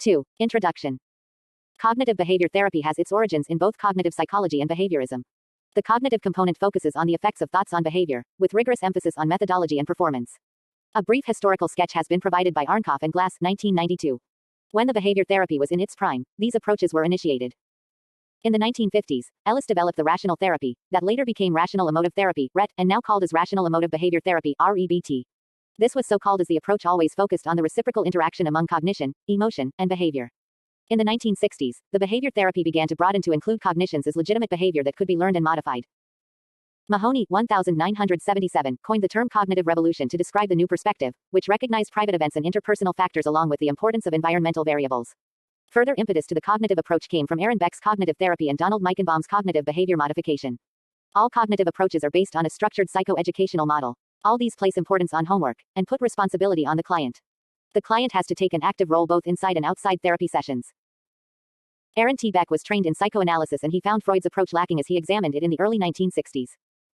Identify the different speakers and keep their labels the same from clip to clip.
Speaker 1: 2. Introduction. Cognitive behavior therapy has its origins in both cognitive psychology and behaviorism. The cognitive component focuses on the effects of thoughts on behavior, with rigorous emphasis on methodology and performance. A brief historical sketch has been provided by Arnkoff and Glass, 1992. When the behavior therapy was in its prime, these approaches were initiated. In the 1950s, Ellis developed the rational therapy, that later became rational emotive therapy, RET, and now called as rational emotive behavior therapy, REBT. This was so called as the approach always focused on the reciprocal interaction among cognition, emotion, and behavior. In the 1960s, the behavior therapy began to broaden to include cognitions as legitimate behavior that could be learned and modified. Mahoney, 1977, coined the term cognitive revolution to describe the new perspective, which recognized private events and interpersonal factors along with the importance of environmental variables. Further impetus to the cognitive approach came from Aaron Beck's cognitive therapy and Donald Meichenbaum's cognitive behavior modification. All cognitive approaches are based on a structured psychoeducational model. All these place importance on homework, and put responsibility on the client. The client has to take an active role both inside and outside therapy sessions. Aaron T. Beck was trained in psychoanalysis and he found Freud's approach lacking as he examined it in the early 1960s.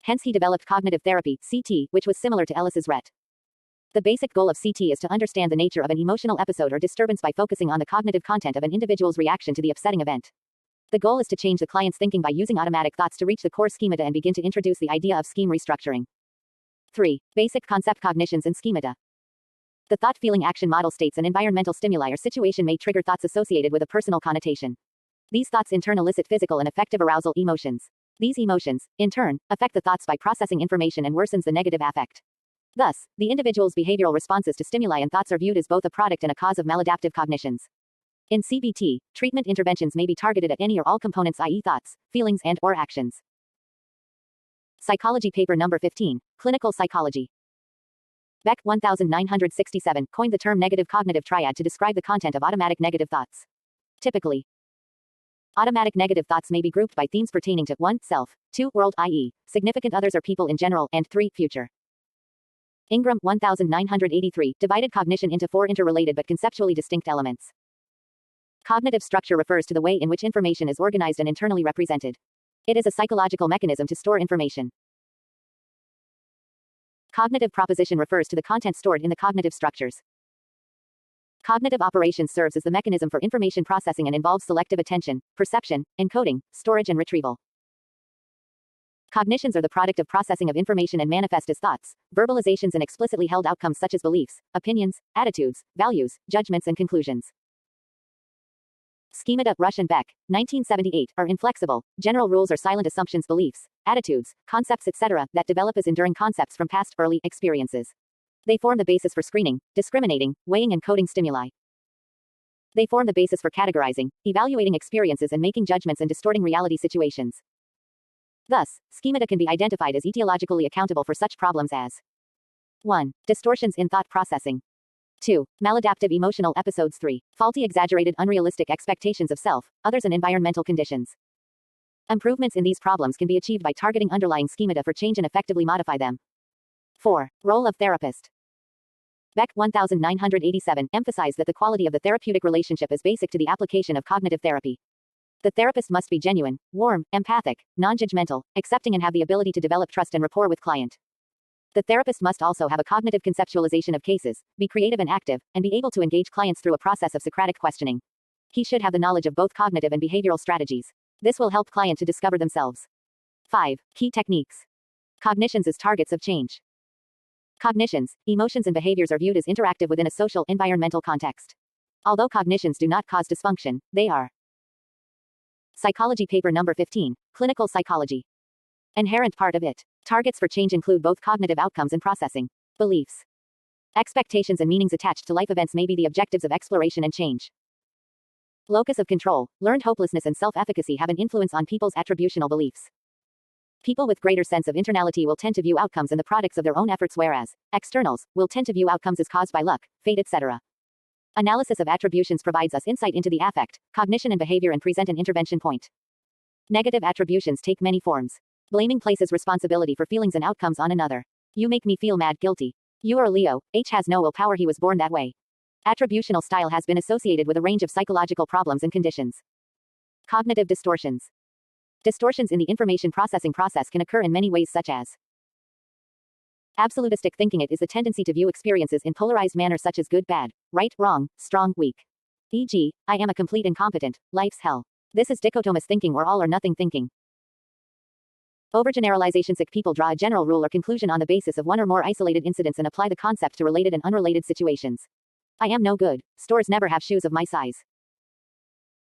Speaker 1: Hence he developed cognitive therapy, CT, which was similar to Ellis's RET. The basic goal of CT is to understand the nature of an emotional episode or disturbance by focusing on the cognitive content of an individual's reaction to the upsetting event. The goal is to change the client's thinking by using automatic thoughts to reach the core schemata and begin to introduce the idea of scheme restructuring. 3. Basic concept cognitions and schemata. The thought-feeling-action model states an environmental stimuli or situation may trigger thoughts associated with a personal connotation. These thoughts in turn elicit physical and affective arousal emotions. These emotions, in turn, affect the thoughts by processing information and worsens the negative affect. Thus, the individual's behavioral responses to stimuli and thoughts are viewed as both a product and a cause of maladaptive cognitions. In CBT, treatment interventions may be targeted at any or all components, i.e. thoughts, feelings and/or actions. Psychology paper number 15, Clinical Psychology. Beck, 1967, coined the term negative cognitive triad to describe the content of automatic negative thoughts. Typically, automatic negative thoughts may be grouped by themes pertaining to 1. Self, 2. World, i.e., significant others or people in general, and 3. Future. Ingram, 1983, divided cognition into 4 interrelated but conceptually distinct elements. Cognitive structure refers to the way in which information is organized and internally represented. It is a psychological mechanism to store information. Cognitive proposition refers to the content stored in the cognitive structures. Cognitive operations serves as the mechanism for information processing and involves selective attention, perception, encoding, storage and retrieval. Cognitions are the product of processing of information and manifest as thoughts, verbalizations and explicitly held outcomes such as beliefs, opinions, attitudes, values, judgments and conclusions. Schemata, Rush and Beck, 1978, are inflexible, general rules or silent assumptions, beliefs, attitudes, concepts, etc., that develop as enduring concepts from past, early experiences. They form the basis for screening, discriminating, weighing and coding stimuli. They form the basis for categorizing, evaluating experiences and making judgments and distorting reality situations. Thus, schemata can be identified as etiologically accountable for such problems as 1. Distortions in thought processing. 2. Maladaptive emotional episodes. 3. Faulty, exaggerated, unrealistic expectations of self, others and environmental conditions. Improvements in these problems can be achieved by targeting underlying schemata for change and effectively modify them. 4. Role of therapist. Beck, 1987, emphasized that the quality of the therapeutic relationship is basic to the application of cognitive therapy. The therapist must be genuine, warm, empathic, non-judgmental, accepting and have the ability to develop trust and rapport with client. The therapist must also have a cognitive conceptualization of cases, be creative and active, and be able to engage clients through a process of Socratic questioning. He should have the knowledge of both cognitive and behavioral strategies. This will help client to discover themselves. 5. Key techniques. Cognitions as targets of change. Cognitions, emotions and behaviors are viewed as interactive within a social, environmental context. Although cognitions do not cause dysfunction, they are. Psychology paper number 15, Clinical Psychology. Inherent part of it. Targets for change include both cognitive outcomes and processing. Beliefs. Expectations and meanings attached to life events may be the objectives of exploration and change. Locus of control, learned hopelessness and self-efficacy have an influence on people's attributional beliefs. People with greater sense of internality will tend to view outcomes and the products of their own efforts, whereas externals will tend to view outcomes as caused by luck, fate, etc. Analysis of attributions provides us insight into the affect, cognition and behavior and present an intervention point. Negative attributions take many forms. Blaming places responsibility for feelings and outcomes on another. You make me feel mad, guilty. You are Leo, H has no willpower, he was born that way. Attributional style has been associated with a range of psychological problems and conditions. Cognitive distortions. Distortions in the information processing process can occur in many ways, such as absolutistic thinking. It is the tendency to view experiences in polarized manner such as good, bad, right, wrong, strong, weak. E.g., I am a complete incompetent, life's hell. This is dichotomous thinking or all or nothing thinking. Overgeneralization. Sick people draw a general rule or conclusion on the basis of one or more isolated incidents and apply the concept to related and unrelated situations. I am no good. Stores never have shoes of my size.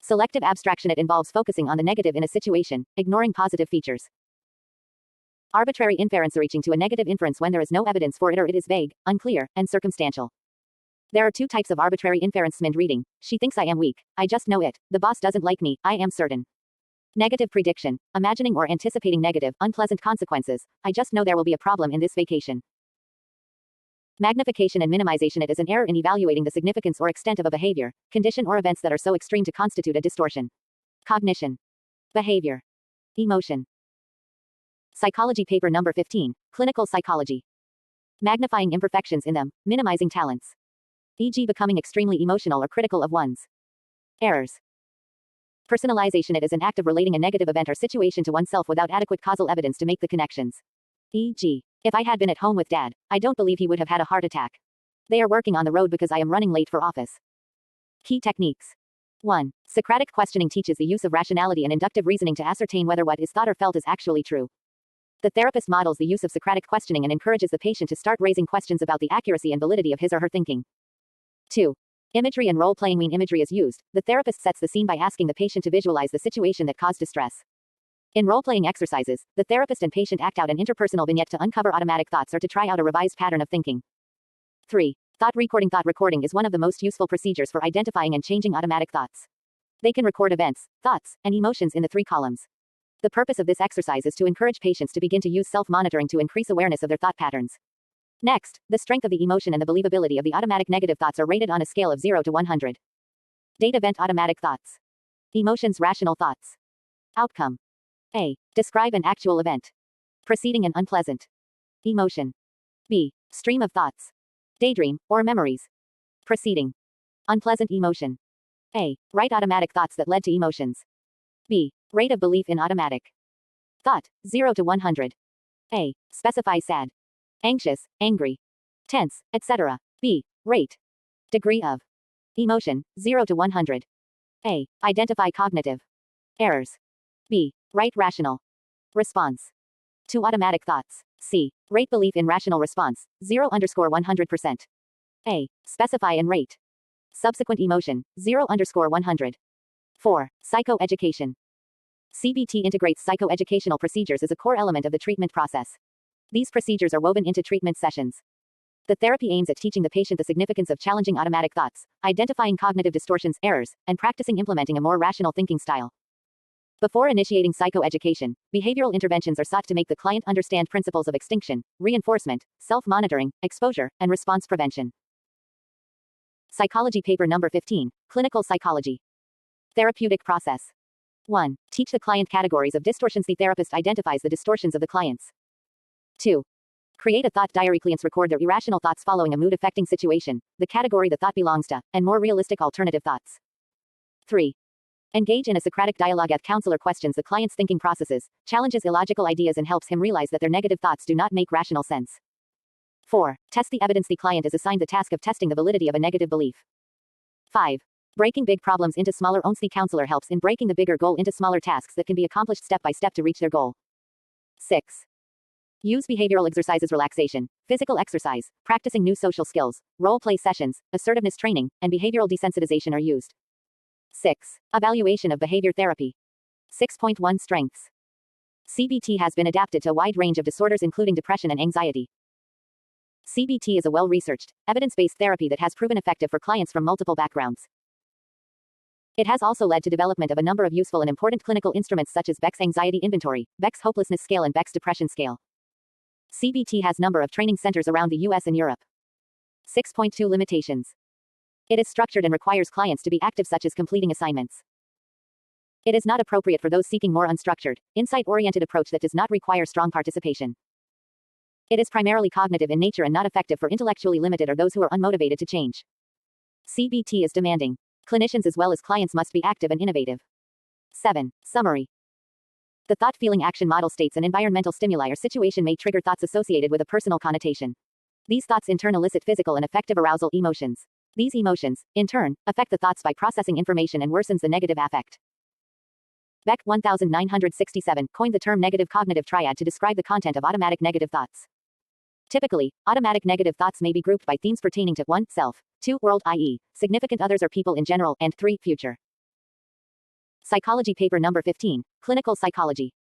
Speaker 1: Selective abstraction. It involves focusing on the negative in a situation, ignoring positive features. Arbitrary inference. Reaching to a negative inference when there is no evidence for it or it is vague, unclear, and circumstantial. There are two types of arbitrary inference. Mind reading. She thinks I am weak. I just know it. The boss doesn't like me. I am certain. Negative prediction. Imagining or anticipating negative, unpleasant consequences. I just know there will be a problem in this vacation. Magnification and minimization. It is an error in evaluating the significance or extent of a behavior, condition or events that are so extreme to constitute a distortion. Cognition. Behavior. Emotion. Psychology paper number 15, Clinical Psychology. Magnifying imperfections in them, minimizing talents. E.g., becoming extremely emotional or critical of one's errors. Personalization. It is an act of relating a negative event or situation to oneself without adequate causal evidence to make the connections. E.g., if I had been at home with Dad, I don't believe he would have had a heart attack. They are working on the road because I am running late for office. Key techniques. 1. Socratic questioning teaches the use of rationality and inductive reasoning to ascertain whether what is thought or felt is actually true. The therapist models the use of Socratic questioning and encourages the patient to start raising questions about the accuracy and validity of his or her thinking. 2. Imagery and role-playing. When imagery is used, the therapist sets the scene by asking the patient to visualize the situation that caused distress. In role-playing exercises, the therapist and patient act out an interpersonal vignette to uncover automatic thoughts or to try out a revised pattern of thinking. 3. Thought recording. Thought recording is one of the most useful procedures for identifying and changing automatic thoughts. They can record events, thoughts, and emotions in the 3 columns. The purpose of this exercise is to encourage patients to begin to use self-monitoring to increase awareness of their thought patterns. Next, the strength of the emotion and the believability of the automatic negative thoughts are rated on a scale of 0 to 100. Date event. Automatic thoughts. Emotions. Rational thoughts. Outcome. A. Describe an actual event. Preceding and unpleasant emotion. B. Stream of thoughts. Daydream, or memories. Preceding unpleasant emotion. A. Write automatic thoughts that led to emotions. B. Rate of belief in automatic thought, 0 to 100. A. Specify sad, anxious, angry, tense, etc. B. Rate degree of emotion, 0 to 100. A. Identify cognitive errors. B. Write rational response to automatic thoughts. C. Rate belief in rational response, 0_100%. A. Specify and rate subsequent emotion, 0_100. 4. Psychoeducation. CBT integrates psychoeducational procedures as a core element of the treatment process. These procedures are woven into treatment sessions. The therapy aims at teaching the patient the significance of challenging automatic thoughts, identifying cognitive distortions, errors, and practicing implementing a more rational thinking style. Before initiating psychoeducation, behavioral interventions are sought to make the client understand principles of extinction, reinforcement, self-monitoring, exposure, and response prevention. Psychology paper number 15, Clinical Psychology. Therapeutic process. 1. Teach the client categories of distortions. The therapist identifies the distortions of the clients. 2. Create a thought diary. Clients record their irrational thoughts following a mood-affecting situation, the category the thought belongs to, and more realistic alternative thoughts. 3. Engage in a Socratic dialogue. The counselor questions the client's thinking processes, challenges illogical ideas, and helps him realize that their negative thoughts do not make rational sense. 4. Test the evidence. The client is assigned the task of testing the validity of a negative belief. 5. Breaking big problems into smaller ones. The counselor helps in breaking the bigger goal into smaller tasks that can be accomplished step by step to reach their goal. 6. Use behavioral exercises. Relaxation, physical exercise, practicing new social skills, role-play sessions, assertiveness training, and behavioral desensitization are used. 6. Evaluation of behavior therapy. 6.1 Strengths. CBT has been adapted to a wide range of disorders including depression and anxiety. CBT is a well-researched, evidence-based therapy that has proven effective for clients from multiple backgrounds. It has also led to development of a number of useful and important clinical instruments such as Beck's Anxiety Inventory, Beck's Hopelessness Scale, and Beck's Depression Scale. CBT has number of training centers around the US and Europe. 6.2 Limitations. It is structured and requires clients to be active, such as completing assignments. It is not appropriate for those seeking more unstructured, insight-oriented approach that does not require strong participation. It is primarily cognitive in nature and not effective for intellectually limited or those who are unmotivated to change. CBT is demanding. Clinicians as well as clients must be active and innovative. 7. Summary. The thought-feeling-action model states an environmental stimuli or situation may trigger thoughts associated with a personal connotation. These thoughts in turn elicit physical and affective arousal emotions. These emotions, in turn, affect the thoughts by processing information and worsens the negative affect. Beck 1967 coined the term negative cognitive triad to describe the content of automatic negative thoughts. Typically, automatic negative thoughts may be grouped by themes pertaining to 1. Self, 2. World, i.e., significant others or people in general, and 3. Future. Psychology paper number 15, Clinical Psychology.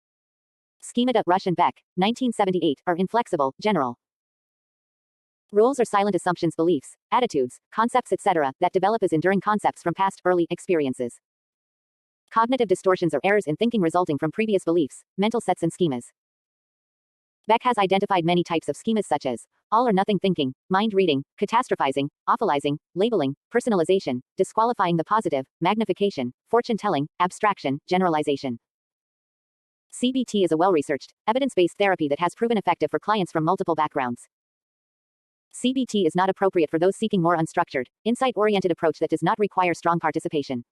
Speaker 1: Schemata, Rush and Beck, 1978, are inflexible, general. Rules are silent assumptions, beliefs, attitudes, concepts, etc., that develop as enduring concepts from past, early experiences. Cognitive distortions are errors in thinking resulting from previous beliefs, mental sets and schemas. Beck has identified many types of schemas such as all or nothing thinking, mind reading, catastrophizing, awfulizing, labeling, personalization, disqualifying the positive, magnification, fortune telling, abstraction, generalization. CBT is a well-researched, evidence-based therapy that has proven effective for clients from multiple backgrounds. CBT is not appropriate for those seeking more unstructured, insight-oriented approach that does not require strong participation.